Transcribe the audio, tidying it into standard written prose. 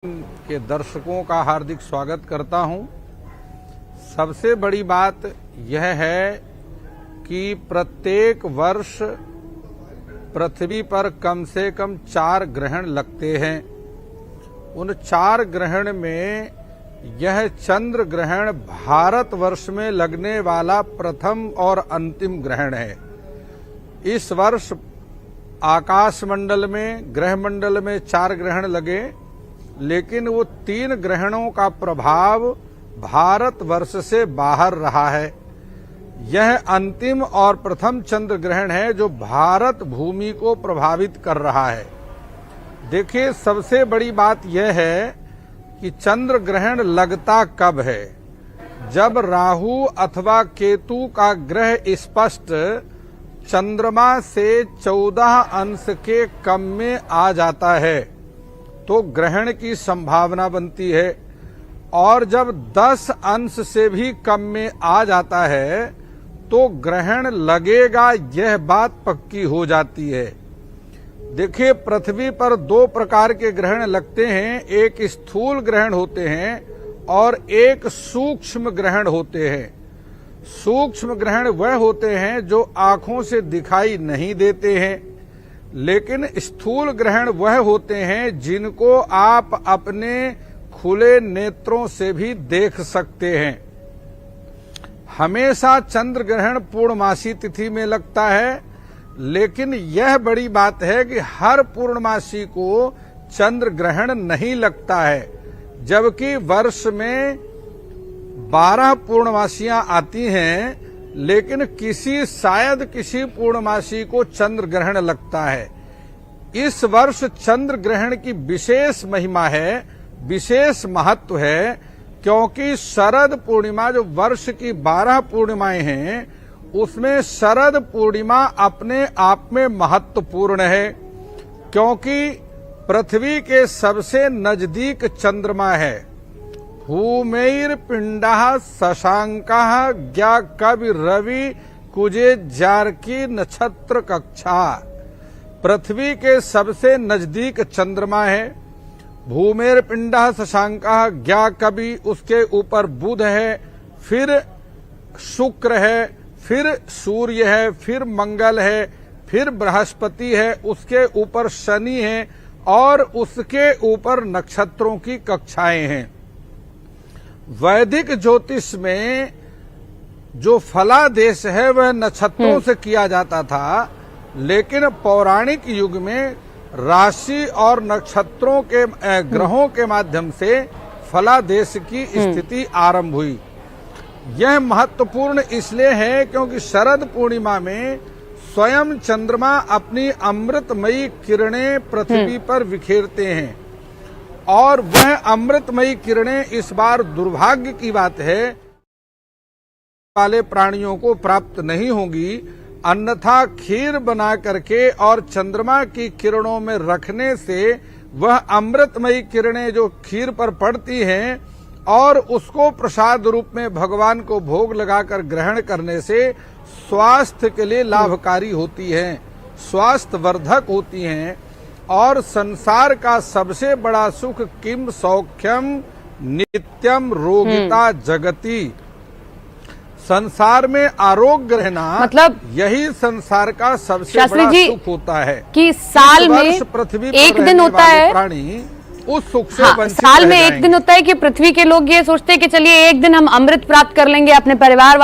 के दर्शकों का हार्दिक स्वागत करता हूं। सबसे बड़ी बात यह है कि प्रत्येक वर्ष पृथ्वी पर कम से कम 4 ग्रहण लगते हैं। उन 4 ग्रहण में यह चंद्र ग्रहण भारतवर्ष में लगने वाला प्रथम और अंतिम ग्रहण है। इस वर्ष आकाशमंडल में ग्रह मंडल में 4 ग्रहण लगे, लेकिन वो 3 ग्रहणों का प्रभाव भारतवर्ष से बाहर रहा है। यह अंतिम और प्रथम चंद्र ग्रहण है जो भारत भूमि को प्रभावित कर रहा है। देखिए, सबसे बड़ी बात यह है कि चंद्र ग्रहण लगता कब है? जब राहु अथवा केतु का ग्रह स्पष्ट चंद्रमा से 14 अंश के कम में आ जाता है तो ग्रहण की संभावना बनती है, और जब 10 अंश से भी कम में आ जाता है तो ग्रहण लगेगा, यह बात पक्की हो जाती है। देखिए, पृथ्वी पर 2 प्रकार के ग्रहण लगते हैं। एक स्थूल ग्रहण होते हैं और एक सूक्ष्म ग्रहण होते हैं। सूक्ष्म ग्रहण वह होते हैं जो आंखों से दिखाई नहीं देते हैं, लेकिन स्थूल ग्रहण वह होते हैं जिनको आप अपने खुले नेत्रों से भी देख सकते हैं। हमेशा चंद्र ग्रहण पूर्णमासी तिथि में लगता है, लेकिन यह बड़ी बात है कि हर पूर्णमासी को चंद्र ग्रहण नहीं लगता है। जबकि वर्ष में 12 पूर्णमासियां आती हैं, लेकिन शायद किसी पूर्णमासी को चंद्र ग्रहण लगता है। इस वर्ष चंद्र ग्रहण की विशेष महिमा है, विशेष महत्व है, क्योंकि शरद पूर्णिमा जो वर्ष की 12 पूर्णिमाएं हैं, उसमें शरद पूर्णिमा अपने आप में महत्वपूर्ण है, क्योंकि पृथ्वी के सबसे नजदीक चंद्रमा है। भूमेर पिंडः शशांकः ज्ञा कवि रवि कुजे जारकी नक्षत्र कक्षा। पृथ्वी के सबसे नजदीक चंद्रमा है। भूमेर पिंडः शशांकः ज्ञा कवि, उसके ऊपर बुध है, फिर शुक्र है, फिर सूर्य है, फिर मंगल है, फिर बृहस्पति है, उसके ऊपर शनि है, और उसके ऊपर नक्षत्रों की कक्षाएं हैं। वैदिक ज्योतिष में जो फलादेश है वह नक्षत्रों से किया जाता था, लेकिन पौराणिक युग में राशि और नक्षत्रों के ग्रहों के माध्यम से फलादेश की स्थिति आरंभ हुई। यह महत्वपूर्ण इसलिए है क्योंकि शरद पूर्णिमा में स्वयं चंद्रमा अपनी अमृतमयी किरणें पृथ्वी पर बिखेरते हैं, और वह अमृतमयी किरणें इस बार दुर्भाग्य की बात है वाले प्राणियों को प्राप्त नहीं होंगी। अन्यथा खीर बना करके और चंद्रमा की किरणों में रखने से वह अमृतमयी किरणें जो खीर पर पड़ती हैं और उसको प्रसाद रूप में भगवान को भोग लगाकर ग्रहण करने से स्वास्थ्य के लिए लाभकारी होती हैं, स्वास्थ्य वर्धक होती हैं। और संसार का सबसे बड़ा सुख किम सौख्यम नित्यम रोगिता जगति। संसार में आरोग्य रहना, मतलब यही संसार का सबसे बड़ा सुख होता है कि साल में पृथ्वी एक दिन होता है प्राणी उस सुख से वंचित साल में एक दिन होता है कि पृथ्वी के लोग ये सोचते हैं कि चलिए एक दिन हम अमृत प्राप्त कर लेंगे अपने परिवार